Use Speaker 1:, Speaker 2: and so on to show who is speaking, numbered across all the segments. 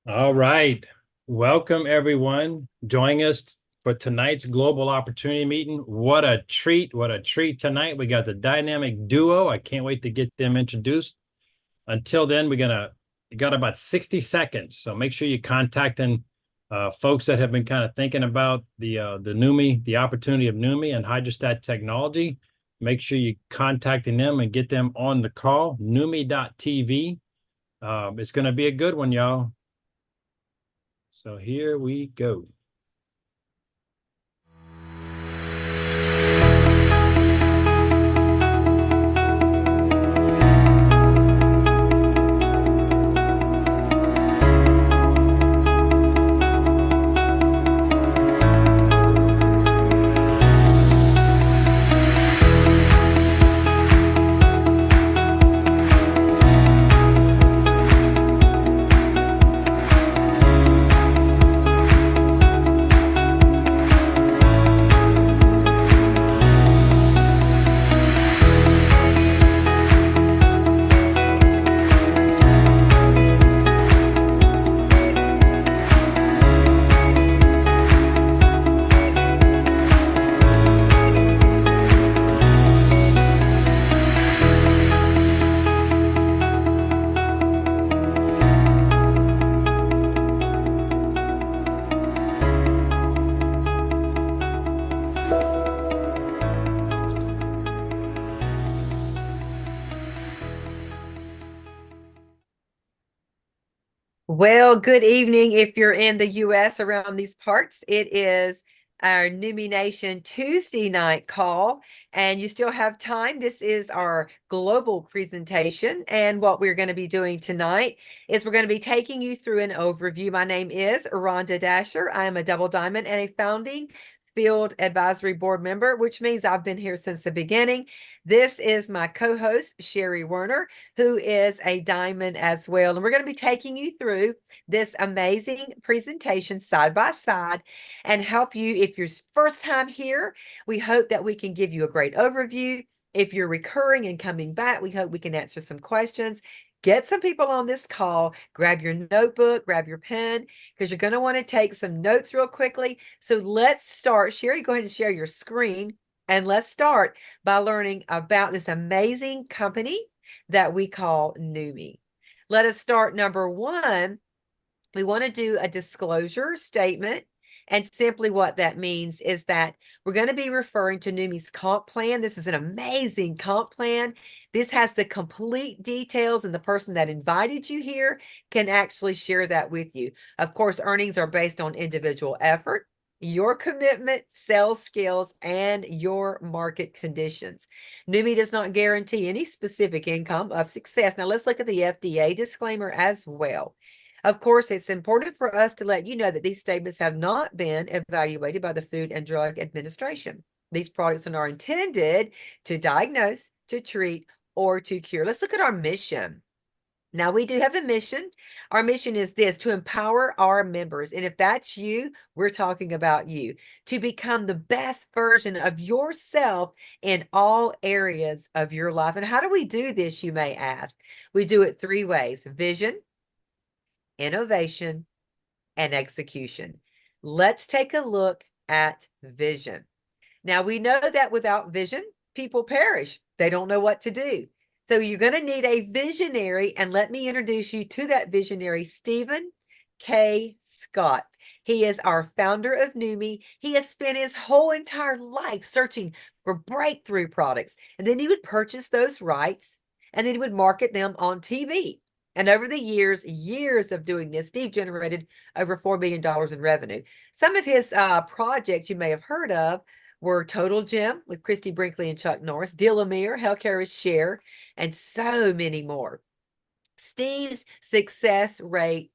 Speaker 1: All right. Welcome, everyone. Joining us for tonight's Global Opportunity Meeting. What a treat. What a treat tonight. We got the dynamic duo. I can't wait to get them introduced. Until then, we got about 60 seconds. So make sure you contacting folks that have been kind of thinking about the Neumi, the opportunity of Neumi and hydrostat technology. Make sure you contacting them and get them on the call. Neumi.tv. It's going to be a good one, y'all. So here we go.
Speaker 2: Well, good evening if you're in the US around these parts. It is our Neumi Nation Tuesday night call, and you still have time. This is our global presentation, and what we're going to be doing tonight is we're going to be taking you through an overview. My name is Rhonda Dasher. I am a double diamond and a founding field advisory board member, which means I've been here since the beginning. This is my co-host, Sherry Werner, who is a diamond as well. And we're going to be taking you through this amazing presentation side by side and help you if you're first time here. We hope that we can give you a great overview. If you're recurring and coming back, we hope we can answer some questions. Get some people on this call, grab your notebook, grab your pen, because you're going to want to take some notes real quickly. So let's start. Sherry, go ahead and share your screen. And let's start by learning about this amazing company that we call Neumi. Let us start number one. We want to do a disclosure statement. And simply what that means is that we're going to be referring to Neumi's comp plan. This is an amazing comp plan. This has the complete details, and the person that invited you here can actually share that with you. Of course, earnings are based on individual effort, your commitment, sales skills, and your market conditions. Neumi does not guarantee any specific income of success. Now let's look at the FDA disclaimer as well. Of course, it's important for us to let you know that these statements have not been evaluated by the Food and Drug Administration. These products are not intended to diagnose, to treat, or to cure. Let's look at our mission. Now, we do have a mission. Our mission is this: to empower our members. And if that's you, we're talking about you, to become the best version of yourself in all areas of your life. And how do we do this, you may ask? We do it three ways: vision, innovation, and execution. Let's take a look at vision. Now, we know that without vision, people perish. They don't know what to do. So you're going to need a visionary, and let me introduce you to that visionary, Stephen K. Scott. He is our founder of Neumi. He has spent his whole entire life searching for breakthrough products, and then he would purchase those rights, and then he would market them on TV. And over the years of doing this, Steve generated over $4 million in revenue. Some of his projects you may have heard of were Total Gym with Christy Brinkley and Chuck Norris, Dealamere, Healthcare is Share, and so many more. Steve's success rate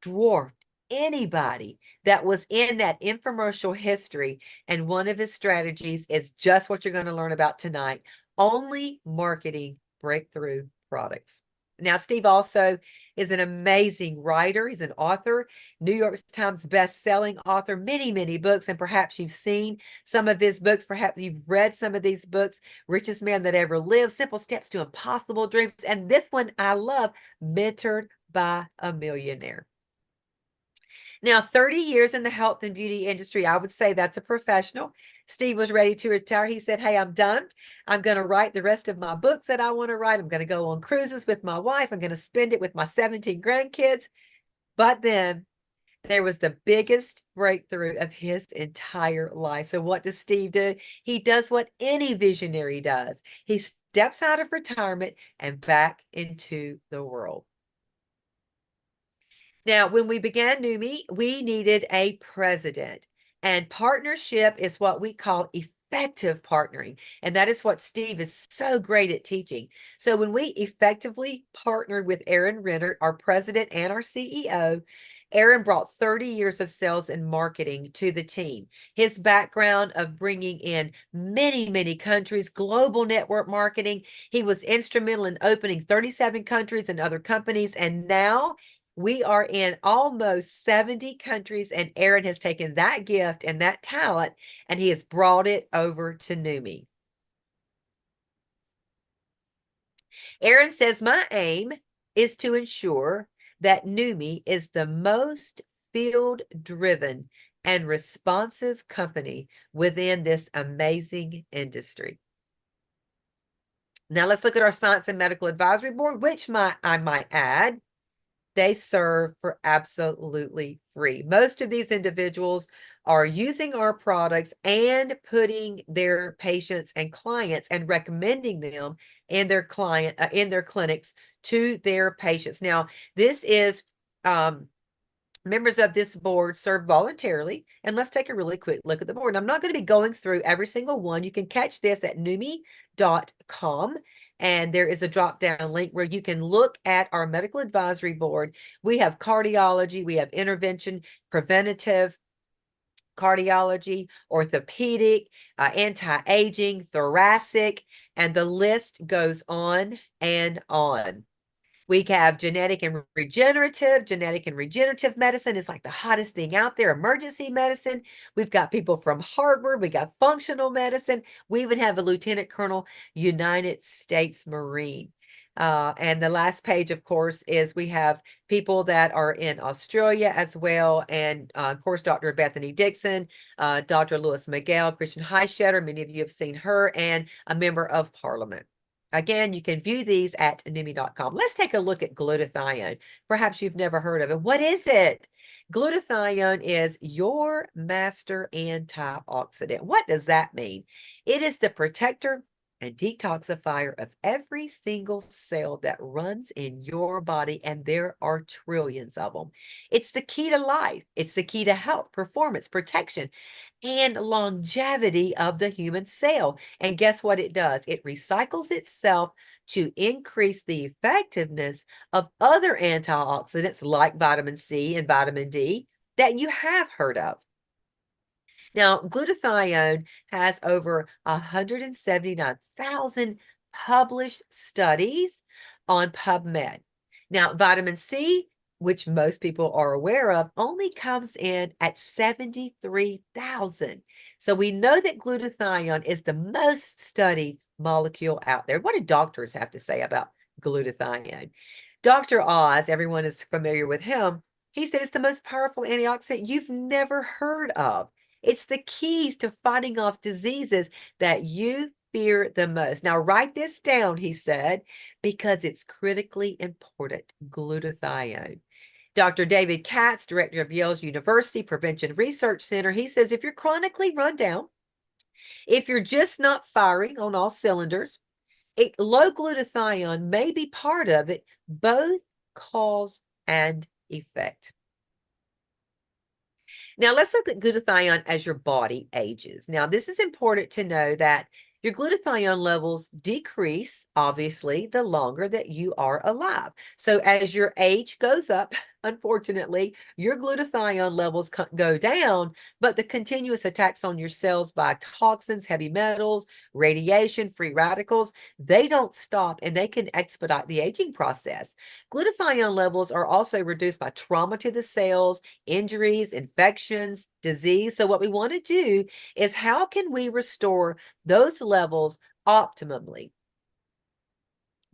Speaker 2: dwarfed anybody that was in that infomercial history. And one of his strategies is just what you're going to learn about tonight: only marketing breakthrough products. Now, Steve also is an amazing writer. He's an author, New York Times best-selling author, many books, and perhaps you've seen some of his books. Perhaps you've read some of these books: Richest Man That Ever Lived, Simple Steps to Impossible Dreams, and this one I love, Mentored by a Millionaire. Now, 30 years in the health and beauty industry, I would say that's a professional. Steve was ready to retire. He said, "Hey, I'm done. I'm going to write the rest of my books that I want to write. I'm going to go on cruises with my wife. I'm going to spend it with my 17 grandkids." But then there was the biggest breakthrough of his entire life. So, what does Steve do? He does what any visionary does. He steps out of retirement and back into the world. Now, when we began Neumi, we needed a president, and partnership is what we call effective partnering. And that is what Steve is so great at teaching. So, when we effectively partnered with Aaron Renner, our president and our CEO, Aaron brought 30 years of sales and marketing to the team. His background of bringing in many, many countries, global network marketing, he was instrumental in opening 37 countries and other companies. And now we are in almost 70 countries, and Aaron has taken that gift and that talent and he has brought it over to Neumi. Aaron says, "My aim is to ensure that Neumi is the most field-driven and responsive company within this amazing industry." Now let's look at our Science and Medical Advisory Board, which I might add, they serve for absolutely free. Most of these individuals are using our products and putting their patients and clients and recommending them in their clinics to their patients. Now, this is members of this board serve voluntarily. And let's take a really quick look at the board. And I'm not going to be going through every single one. You can catch this at neumi.com. And there is a drop down link where you can look at our medical advisory board. We have cardiology, we have intervention, preventative, cardiology, orthopedic, anti-aging, thoracic, and the list goes on and on. We have genetic and regenerative. Genetic and regenerative medicine is like the hottest thing out there. Emergency medicine. We've got people from Harvard. We got functional medicine. We even have a Lieutenant Colonel, United States Marine. And the last page, of course, is we have people that are in Australia as well. And of course, Dr. Bethany Dixon, Dr. Louis Miguel, Christian Heischetter. Many of you have seen her, and a member of Parliament. Again, you can view these at neumi.com. Let's take a look at glutathione. Perhaps you've never heard of it. What is it? Glutathione is your master antioxidant. What does that mean? It is the protector and detoxifier of every single cell that runs in your body, and there are trillions of them. It's the key to life. It's the key to health, performance, protection, and longevity of the human cell. And guess what it does? It recycles itself to increase the effectiveness of other antioxidants like vitamin C and vitamin D that you have heard of. Now, glutathione has over 179,000 published studies on PubMed. Now, vitamin C, which most people are aware of, only comes in at 73,000. So we know that glutathione is the most studied molecule out there. What do doctors have to say about glutathione? Dr. Oz, everyone is familiar with him. He said it's the most powerful antioxidant you've never heard of. It's the keys to fighting off diseases that you fear the most. Now, write this down, he said, because it's critically important, glutathione. Dr. David Katz, director of Yale's University Prevention Research Center, he says if you're chronically run down, if you're just not firing on all cylinders, low glutathione may be part of it, both cause and effect. Now, let's look at glutathione as your body ages. Now, this is important to know that your glutathione levels decrease, obviously, the longer that you are alive. So as your age goes up, unfortunately, your glutathione levels go down, but the continuous attacks on your cells by toxins, heavy metals, radiation, free radicals, they don't stop, and they can expedite the aging process. Glutathione levels are also reduced by trauma to the cells, injuries, infections, disease. So what we want to do is how can we restore those levels optimally?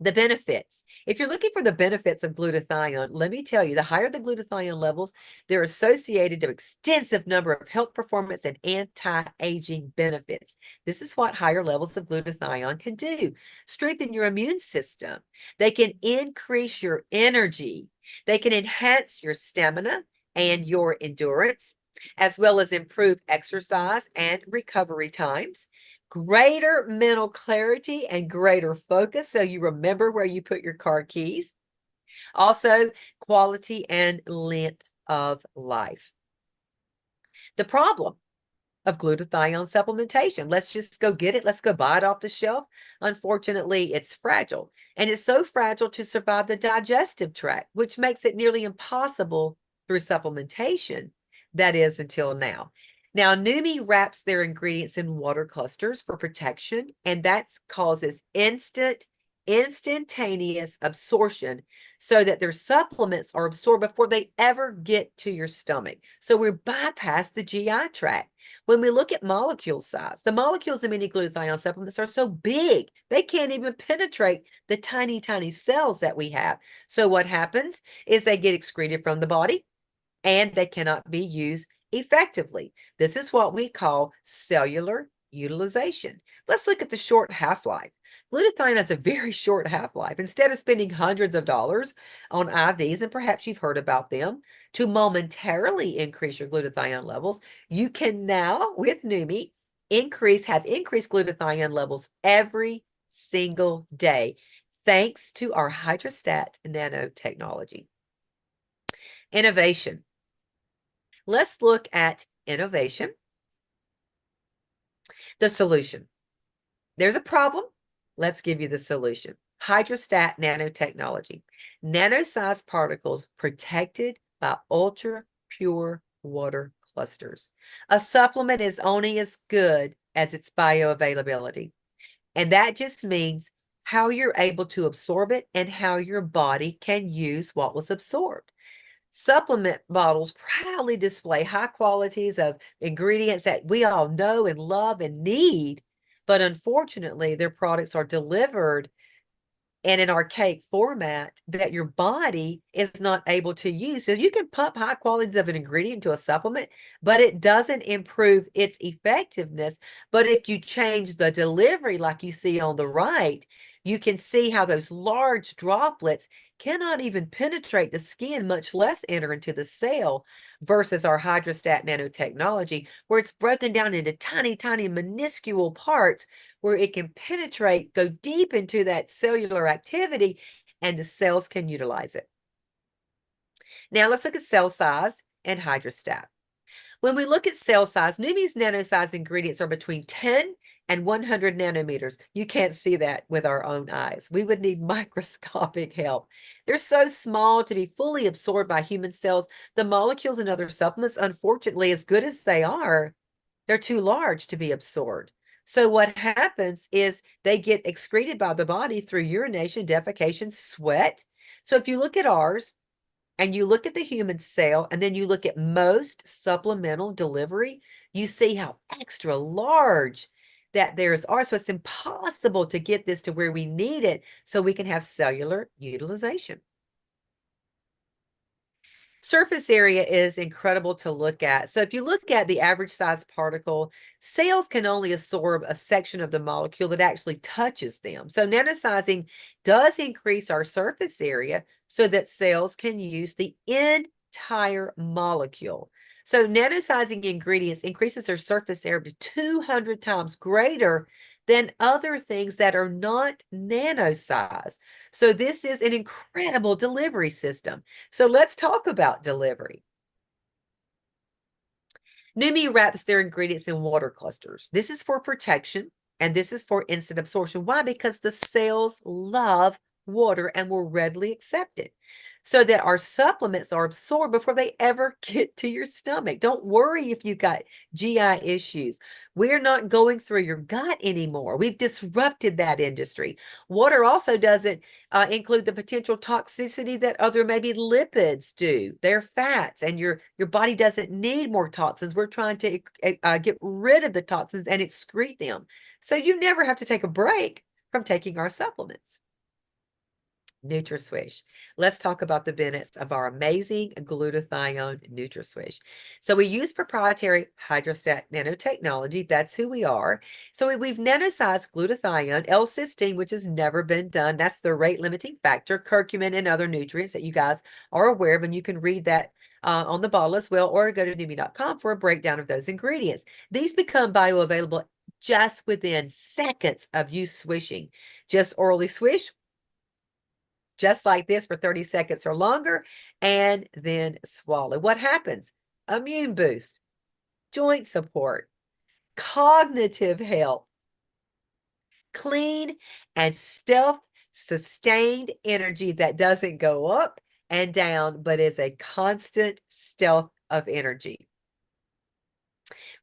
Speaker 2: The benefits. If you're looking for the benefits of glutathione, let me tell you, the higher the glutathione levels, they're associated to an extensive number of health performance and anti-aging benefits. This is what higher levels of glutathione can do. Strengthen your immune system. They can increase your energy. They can enhance your stamina and your endurance, as well as improve exercise and recovery times, greater mental clarity and greater focus so you remember where you put your car keys. Also, quality and length of life. The problem of glutathione supplementation. Let's just go get it. Let's go buy it off the shelf. Unfortunately, it's fragile, and it's so fragile to survive the digestive tract, which makes it nearly impossible through supplementation. That is until now. Now, Neumi wraps their ingredients in water clusters for protection, and that causes instantaneous absorption so that their supplements are absorbed before they ever get to your stomach. So we bypass the GI tract. When we look at molecule size, the molecules in many glutathione supplements are so big, they can't even penetrate the tiny, tiny cells that we have. So what happens is they get excreted from the body and they cannot be used effectively. This is what we call cellular utilization. Let's look at the short half-life. Glutathione has a very short half-life. Instead of spending hundreds of dollars on IVs, and perhaps you've heard about them, to momentarily increase your glutathione levels, you can now, with Neumi, have increased glutathione levels every single day, thanks to our hydrostat nanotechnology. Innovation. Let's look at innovation. The solution. There's a problem. Let's give you the solution. Hydrostat nanotechnology. Nano-sized particles protected by ultra-pure water clusters. A supplement is only as good as its bioavailability. And that just means how you're able to absorb it and how your body can use what was absorbed. Supplement bottles proudly display high qualities of ingredients that we all know and love and need, but unfortunately, their products are delivered in an archaic format that your body is not able to use. So you can pump high qualities of an ingredient into a supplement, but it doesn't improve its effectiveness. But if you change the delivery, like you see on the right, you can see how those large droplets cannot even penetrate the skin, much less enter into the cell, versus our hydrostat nanotechnology, where it's broken down into tiny, tiny, minuscule parts where it can penetrate, go deep into that cellular activity, and the cells can utilize it. Now let's look at cell size and hydrostat. When we look at cell size, Neumi's nano-sized ingredients are between 10 and 100 nanometers. You can't see that with our own eyes. We would need microscopic help. They're so small to be fully absorbed by human cells. The molecules in other supplements, unfortunately, as good as they are, they're too large to be absorbed. So what happens is they get excreted by the body through urination, defecation, sweat. So if you look at ours, and you look at the human cell, and then you look at most supplemental delivery, you see how extra large that theirs are. So it's impossible to get this to where we need it so we can have cellular utilization. Surface area is incredible to look at. So if you look at the average size particle, cells can only absorb a section of the molecule that actually touches them. So nanosizing does increase our surface area so that cells can use the entire molecule. So nanosizing ingredients increases their surface area to 200 times greater than other things that are not nano-sized. So this is an incredible delivery system. So let's talk about delivery. Neumi wraps their ingredients in water clusters. This is for protection, and this is for instant absorption. Why? Because the cells love water and will readily accept it, so that our supplements are absorbed before they ever get to your stomach. Don't worry if you've got GI issues. We're not going through your gut anymore. We've disrupted that industry. Water also doesn't include the potential toxicity that other maybe lipids do. They're fats, and your body doesn't need more toxins. We're trying to get rid of the toxins and excrete them. So you never have to take a break from taking our supplements. NutraSwish. Let's talk about the benefits of our amazing glutathione NutraSwish. So we use proprietary hydrostat nanotechnology. That's who we are. So we've nanosized glutathione, L-cysteine, which has never been done. That's the rate limiting factor, curcumin, and other nutrients that you guys are aware of, and you can read that on the bottle as well, or go to Neumi.com for a breakdown of those ingredients. These become bioavailable just within seconds of you swishing. Just orally swish, just like this for 30 seconds or longer, and then swallow. What happens? Immune boost, joint support, cognitive health, clean and stealth sustained energy that doesn't go up and down, but is a constant stealth of energy.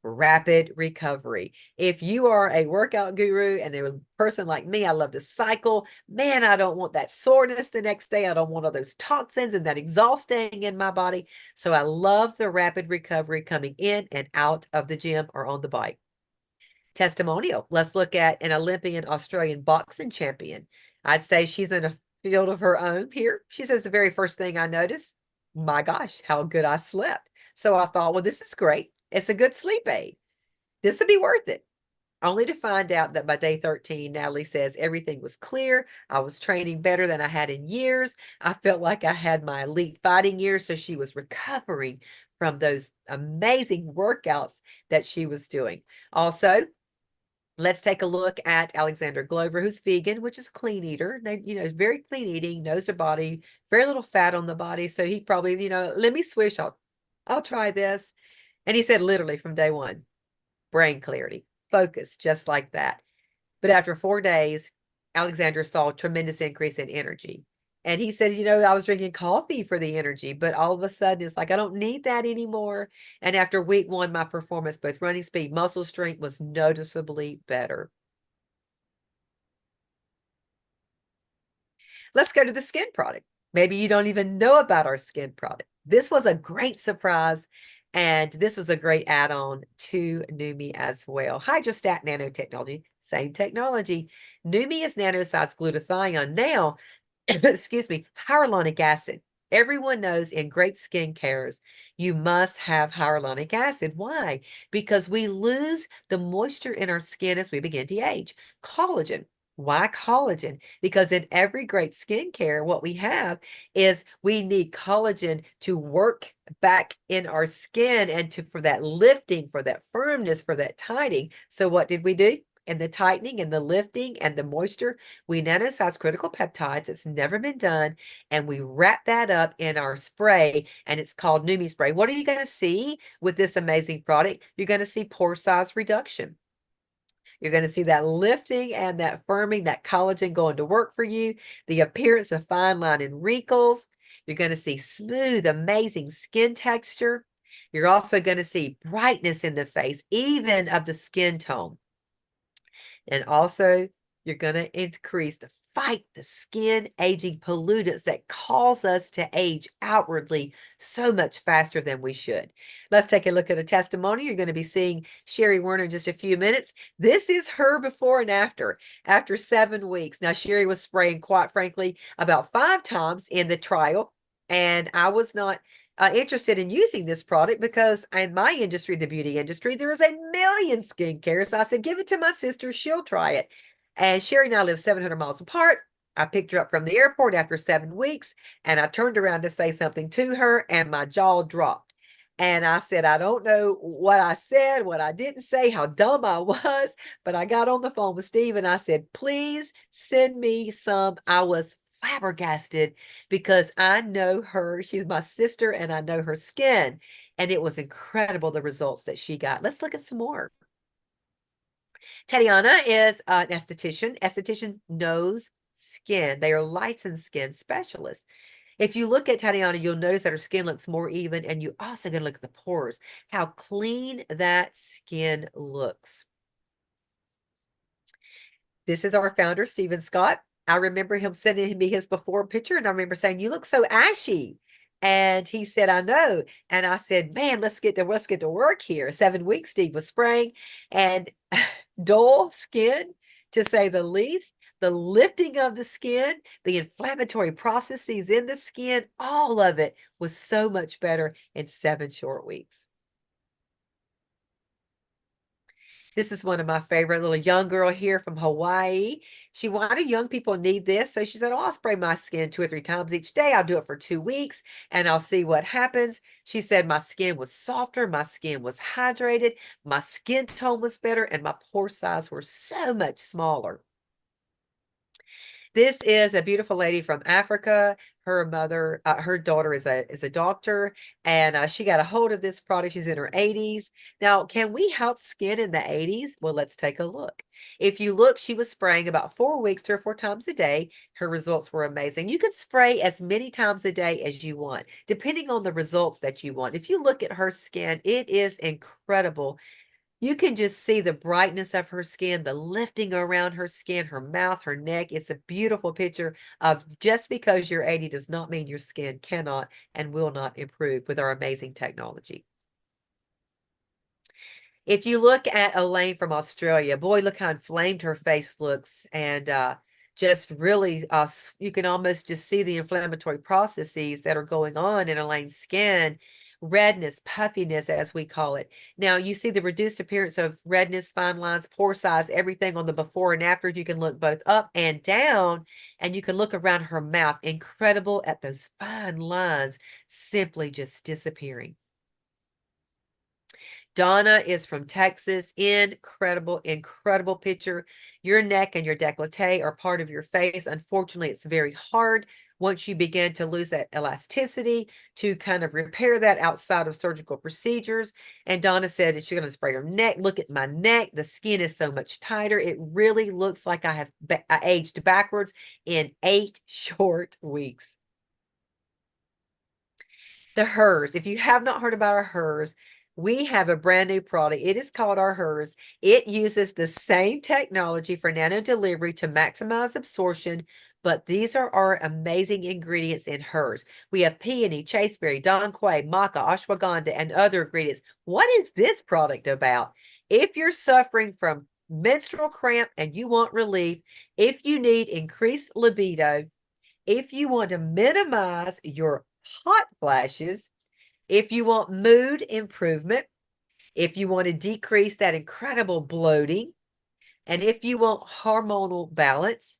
Speaker 2: Rapid recovery. If you are a workout guru and a person like me, I love to cycle. Man, I don't want that soreness the next day. I don't want all those toxins and that exhaust staying in my body. So I love the rapid recovery coming in and out of the gym or on the bike. Testimonial. Let's look at an Olympian Australian boxing champion. I'd say she's in a field of her own here. She says the very first thing I noticed, my gosh, how good I slept. So I thought, well, this is great. It's a good sleep aid. This would be worth it. Only to find out that by day 13, Natalie says everything was clear. I was training better than I had in years. I felt like I had my elite fighting years. So she was recovering from those amazing workouts that she was doing. Also, let's take a look at Alexander Glover, who's vegan, which is clean eater. They, very clean eating, knows their body, very little fat on the body. So he probably, let me swish. I'll try this. And he said literally from day one, brain clarity, focus, just like that. But after 4 days, Alexander saw a tremendous increase in energy. And he said, I was drinking coffee for the energy, but all of a sudden it's like, I don't need that anymore. And after week 1, my performance, both running speed, muscle strength, was noticeably better. Let's go to the skin product. Maybe you don't even know about our skin product. This was a great surprise, and this was a great add-on to Neumi as well. Hydrostat nanotechnology, same technology. Neumi is nanosized glutathione. Now, excuse me, hyaluronic acid. Everyone knows in great skin cares, you must have hyaluronic acid. Why? Because we lose the moisture in our skin as we begin to age. Collagen. Why collagen? Because in every great skincare, what we have is we need collagen to work back in our skin and for that lifting, for that firmness, for that tightening. So what did we do? In the tightening and the lifting and the moisture, we nanosize critical peptides. It's never been done. And we wrap that up in our spray, and it's called Neumi spray. What are you going to see with this amazing product? You're going to see pore size reduction. You're going to see that lifting and that firming, that collagen going to work for you, the appearance of fine line and wrinkles. You're going to see smooth, amazing skin texture. You're also going to see brightness in the face, even of the skin tone. And also, you're going to increase the fight the skin aging pollutants that cause us to age outwardly so much faster than we should. Let's take a look at a testimony. You're going to be seeing Sherry Werner in just a few minutes. This is her before and after 7 weeks. Now, Sherry was spraying, quite frankly, about 5 times in the trial, and I was not interested in using this product because in my industry, the beauty industry, there is a million skincare. So I said, give it to my sister. She'll try it. And Sherry and I live 700 miles apart. I picked her up from the airport after 7 weeks, and I turned around to say something to her, and my jaw dropped. And I said, I don't know what I said, what I didn't say, how dumb I was, but I got on the phone with Steve and I said, please send me some. I was flabbergasted because I know her. She's my sister and I know her skin. And it was incredible the results that she got. Let's look at some more. Tatiana is an esthetician. Esthetician knows skin. They are licensed skin specialists. If you look at Tatiana, you'll notice that her skin looks more even, and you're also going to look at the pores, how clean that skin looks. This is our founder, Stephen Scott. I remember him sending me his before picture, and I remember saying, you look so ashy. And he said, I know. And I said, man, let's get to work here. 7 weeks, Steve was spraying, and dull skin, to say the least. the lifting of the skin, the inflammatory processes in the skin, all of it was so much better in 7 short weeks. This is one of my favorite, little young girl here from Hawaii. Why do young people need this? So she said, oh, I'll spray my skin 2 or 3 times each day. I'll do it for 2 weeks and I'll see what happens. She said my skin was softer, my skin was hydrated, my skin tone was better, and my pore size were so much smaller. This is a beautiful lady from Africa. Her daughter is a doctor, and she got a hold of this product. She's in her 80s. Now, can we help skin in the 80s? Well, let's take a look. If you look, she was spraying about 4 weeks, 3 or 4 times a day. Her results were amazing. You could spray as many times a day as you want, depending on the results that you want. If you look at her skin, it is incredible. You can just see the brightness of her skin, the lifting around her skin, her mouth, her neck. It's a beautiful picture of just because you're 80 does not mean your skin cannot and will not improve with our amazing technology. If you look at Elaine from Australia, boy, look how inflamed her face looks. And just really, you can almost just see the inflammatory processes that are going on in Elaine's skin. Redness, puffiness, as we call it. Now, you see the reduced appearance of redness, fine lines, pore size, everything on the before and after. You can look both up and down, and you can look around her mouth. Incredible at those fine lines simply just disappearing. Donna is from Texas. Incredible, incredible picture. Your neck and your décolleté are part of your face. Unfortunately, it's very hard once you begin to lose that elasticity to kind of repair that outside of surgical procedures. And Donna said that she's going to spray her neck. Look at my neck. The skin is so much tighter. It really looks like I have aged backwards in 8 short weeks. The HERS. If you have not heard about our HERS, we have a brand new product. It is called our HERS. It uses the same technology for nano delivery to maximize absorption, but these are our amazing ingredients in HERS. We have peony, chaseberry, donquay, maca, ashwagandha, and other ingredients. What is this product about? If you're suffering from menstrual cramp and you want relief, if you need increased libido, if you want to minimize your hot flashes, if you want mood improvement, if you want to decrease that incredible bloating, and if you want hormonal balance,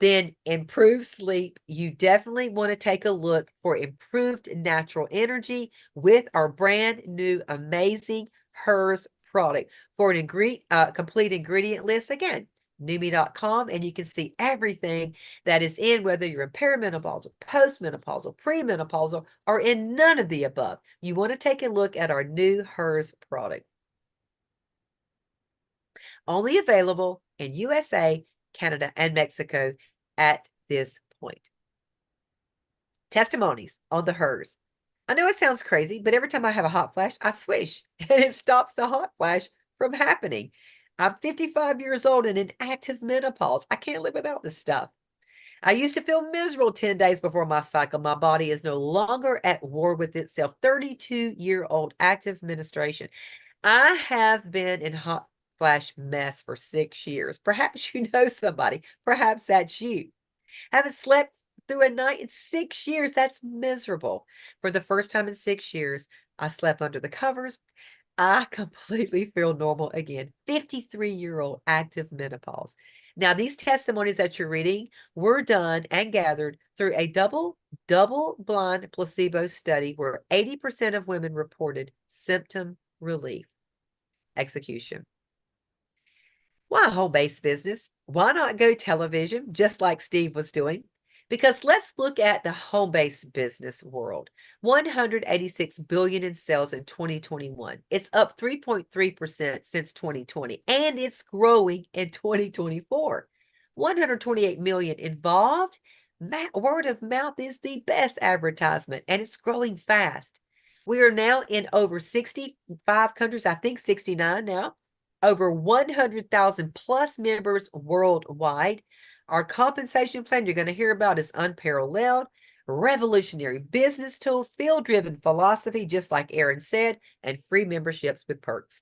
Speaker 2: then improve sleep. You definitely want to take a look for improved natural energy with our brand new amazing HERS product. For an complete ingredient list, again, Neumi.com, and you can see everything that is in, whether you're in perimenopausal, postmenopausal, premenopausal, or in none of the above. You want to take a look at our new HERS product. Only available in USA, Canada, and Mexico at this point. Testimonies on the HERS. I know it sounds crazy, but every time I have a hot flash, I swish and it stops the hot flash from happening. I'm 55 years old and in active menopause. I can't live without this stuff. I used to feel miserable 10 days before my cycle. My body is no longer at war with itself. 32-year-old active menstruation. I have been in hot flash mess for 6 years. Perhaps you know somebody. Perhaps that's you. Haven't slept through a night in 6 years. That's miserable. For the first time in 6 years, I slept under the covers. I completely feel normal again. 53-year-old active menopause. Now, these testimonies that you're reading were done and gathered through a double-blind placebo study where 80% of women reported symptom relief. Execution. Why home-based business? Why not go television, just like Steve was doing? Because let's look at the home-based business world. 186 billion in sales in 2021. It's up 3.3% since 2020, and it's growing in 2024. 128 million involved. Word of mouth is the best advertisement, and it's growing fast. We are now in over 65 countries, I think 69 now. Over 100,000 plus members worldwide. Our compensation plan you're going to hear about is unparalleled, revolutionary business tool, field-driven philosophy, just like Aaron said, and free memberships with perks.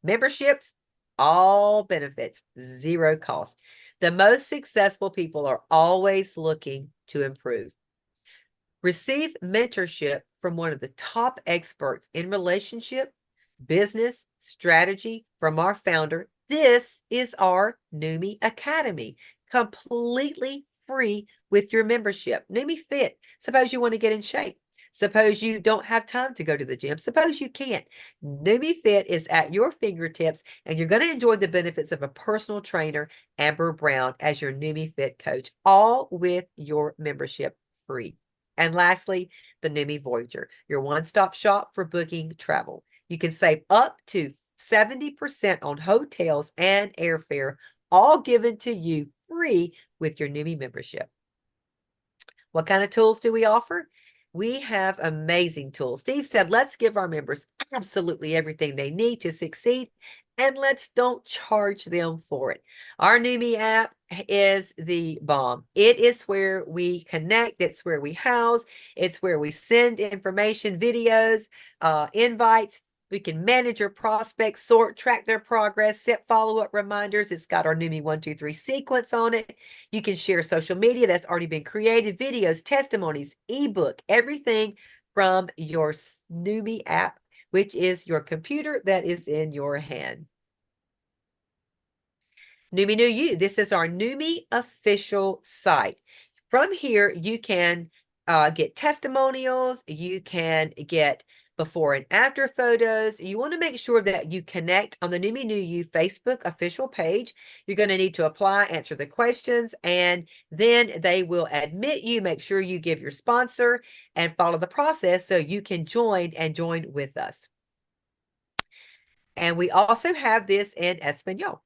Speaker 2: Memberships, all benefits, zero cost. The most successful people are always looking to improve. Receive mentorship from one of the top experts in relationship, business, strategy from our founder. This is our Neumi Academy, completely free with your membership. Neumi Fit. Suppose you want to get in shape. Suppose you don't have time to go to the gym. Suppose you can't. Neumi Fit is at your fingertips, and you're going to enjoy the benefits of a personal trainer, Amber Brown, as your Neumi Fit coach, all with your membership free. And lastly, the Neumi Voyager, your one-stop shop for booking travel. You can save up to 70% on hotels and airfare, all given to you free with your Neumi membership. What kind of tools do we offer? We have amazing tools. Steve said, let's give our members absolutely everything they need to succeed, and let's don't charge them for it. Our Neumi app is the bomb. It is where we connect. It's where we house. It's where we send information, videos, invites. We can manage your prospects, sort, track their progress, set follow-up reminders. It's got our Neumi 123 sequence on it. You can share social media that's already been created, videos, testimonies, ebook, everything from your Neumi app, which is your computer that is in your hand. Neumi New You. This is our Neumi official site. From here, you can get testimonials. You can get before and after photos. You want to make sure that you connect on the Neumi New You Facebook official page. You're going to need to apply, answer the questions, and then they will admit you. Make sure you give your sponsor and follow the process so you can join with us. And we also have this in Espanol.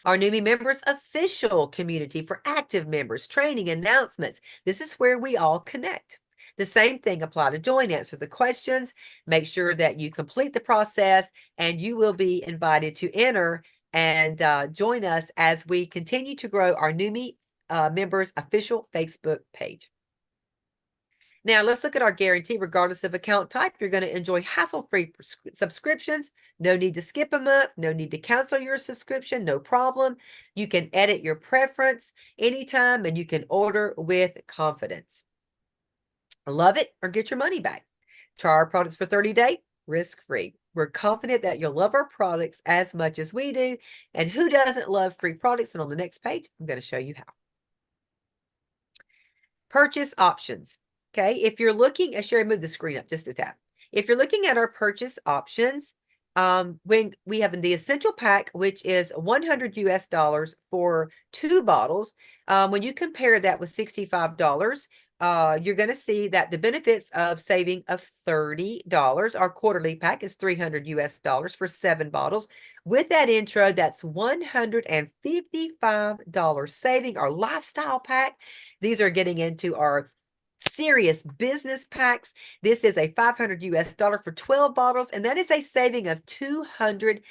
Speaker 2: Our Neumi members official community for active members, training, announcements. This is where we all connect. The same thing apply to join, answer the questions, make sure that you complete the process, and you will be invited to enter and join us as we continue to grow our Neumi members official Facebook page. Now, let's look at our guarantee. Regardless of account type, you're going to enjoy hassle-free subscriptions. No need to skip a month. No need to cancel your subscription. No problem. You can edit your preference anytime, and you can order with confidence. Love it or get your money back. Try our products for 30 days, risk-free. We're confident that you'll love our products as much as we do. And who doesn't love free products? And on the next page, I'm going to show you how. Purchase options. Okay, if you're looking, Sherry, move the screen up just a tap. If you're looking at our purchase options, when we have the essential pack, which is $100 for 2 bottles, when you compare that with $65, you're going to see that the benefits of saving of $30. Our quarterly pack is $300 for 7 bottles. With that intro, that's $155 saving. Our lifestyle pack, these are getting into our serious business packs. This is a $500 for 12 bottles, and that is a saving of $280.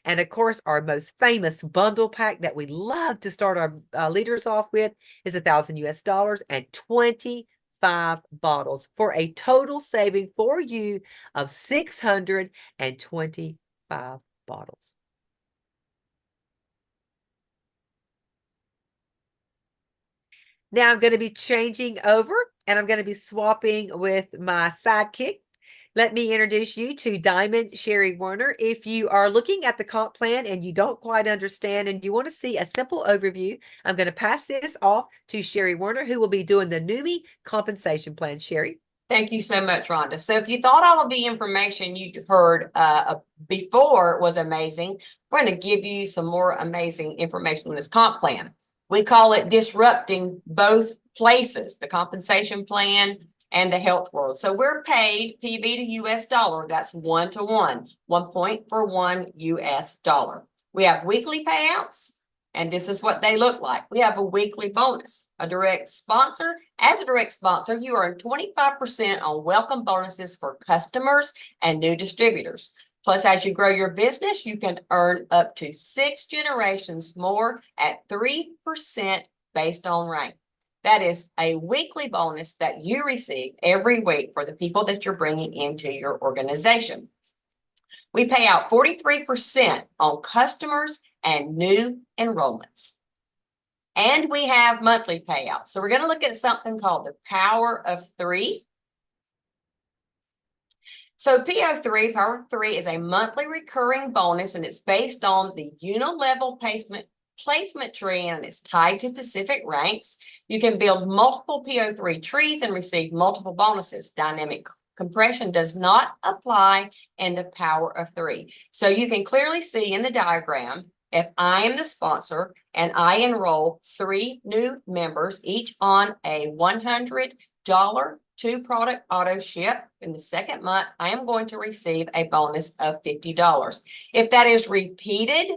Speaker 2: And of course, our most famous bundle pack that we love to start our leaders off with is $1,000 and 25 bottles for a total saving for you of 625 bottles. Now I'm going to be changing over, and I'm going to be swapping with my sidekick. Let me introduce you to Diamond Sherry Warner. If you are looking at the comp plan and you don't quite understand and you want to see a simple overview, I'm going to pass this off to Sherry Warner, who will be doing the Neumi compensation plan. Sherry.
Speaker 3: Thank you so much, Rhonda. So if you thought all of the information you heard before was amazing, we're going to give you some more amazing information on this comp plan. We call it disrupting both places, the compensation plan and the health world. So we're paid PV to US dollar. That's 1 to 1, 1 point for 1 US dollar. We have weekly payouts, and this is what they look like. We have a weekly bonus, a direct sponsor. As a direct sponsor, you earn 25% on welcome bonuses for customers and new distributors. Plus, as you grow your business, you can earn up to 6 generations more at 3% based on rank. That is a weekly bonus that you receive every week for the people that you're bringing into your organization. We pay out 43% on customers and new enrollments. And we have monthly payouts. So we're going to look at something called the Power of 3. So PO3, Power of 3, is a monthly recurring bonus, and it's based on the unilevel placement tree, and it's tied to Pacific ranks. You can build multiple PO3 trees and receive multiple bonuses. Dynamic compression does not apply in the Power of 3. So you can clearly see in the diagram, if I am the sponsor and I enroll 3 new members, each on a $100 2-product auto ship in the second month, I am going to receive a bonus of $50. If that is repeated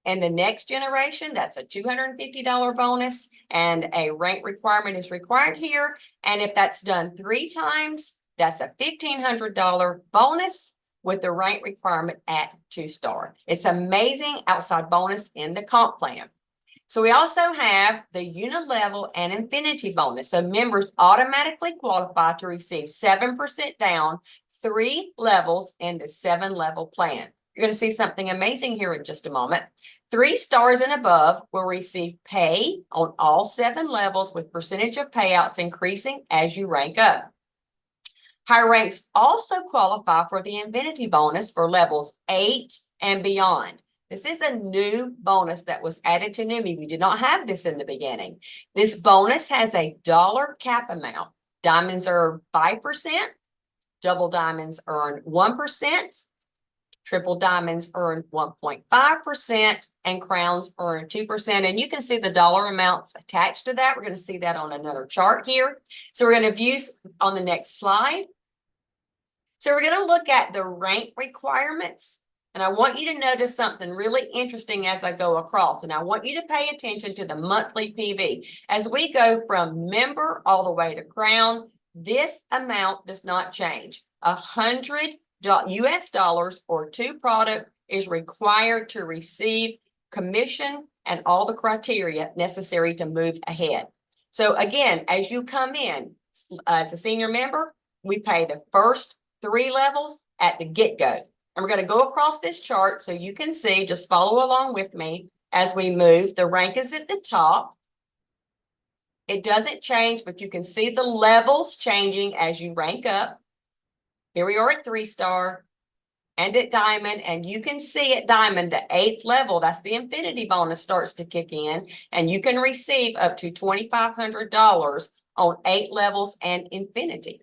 Speaker 3: in the next generation, that's a $250 bonus, and a rank requirement is required here. And if that's done 3 times, that's a $1,500 bonus with the rank requirement at 2-star. It's amazing outside bonus in the comp plan. So we also have the unilevel and infinity bonus. So members automatically qualify to receive 7% down, 3 levels in the 7-level plan. You're going to see something amazing here in just a moment. 3 stars and above will receive pay on all 7 levels, with percentage of payouts increasing as you rank up. Higher ranks also qualify for the infinity bonus for levels 8 and beyond. This is a new bonus that was added to Neumi. We did not have this in the beginning. This bonus has a dollar cap amount. Diamonds earn 5%, double diamonds earn 1%, triple diamonds earn 1.5%, and crowns earn 2%. And you can see the dollar amounts attached to that. We're going to see that on another chart here. So we're going to view on the next slide. So we're going to look at the rank requirements. And I want you to notice something really interesting as I go across. And I want you to pay attention to the monthly PV. As we go from member all the way to crown, this amount does not change. $100 US or 2-product is required to receive commission and all the criteria necessary to move ahead. So again, as you come in as a senior member, we pay the first 3 levels at the get-go. And we're going to go across this chart so you can see, just follow along with me as we move. The rank is at the top. It doesn't change, but you can see the levels changing as you rank up. Here we are at 3-star and at diamond, and you can see at diamond, the 8th level, that's the infinity bonus, starts to kick in, and you can receive up to $2,500 on 8 levels and infinity.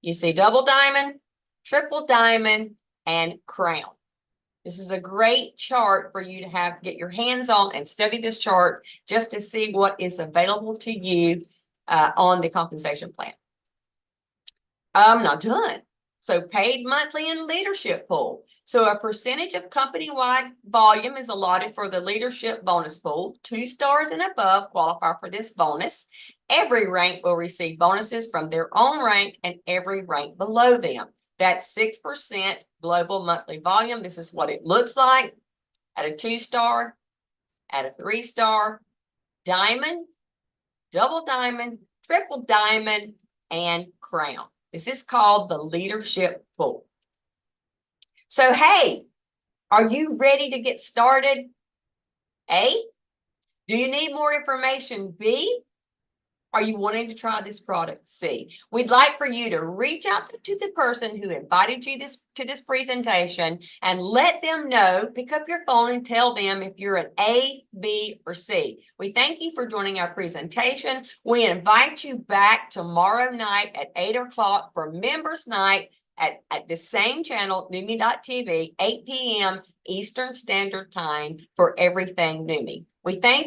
Speaker 3: You see double diamond, triple diamond, and crown. This is a great chart for you to get your hands on and study this chart just to see what is available to you on the compensation plan. I'm not done. So paid monthly and leadership pool. So a percentage of company-wide volume is allotted for the leadership bonus pool. 2 stars and above qualify for this bonus. Every rank will receive bonuses from their own rank and every rank below them. That's 6% global monthly volume. This is what it looks like at a 2-star, at a 3-star, diamond, double diamond, triple diamond, and crown. This is called the leadership pool. So, hey, are you ready to get started? A, do you need more information? B, are you wanting to try this product? C, we'd like for you to reach out to the person who invited you to this presentation and let them know, pick up your phone and tell them if you're an A, B, or C. We thank you for joining our presentation. We invite you back tomorrow night at 8 o'clock for Members Night at the same channel, Neumi.tv, 8 p.m. Eastern Standard Time for everything Neumi. We thank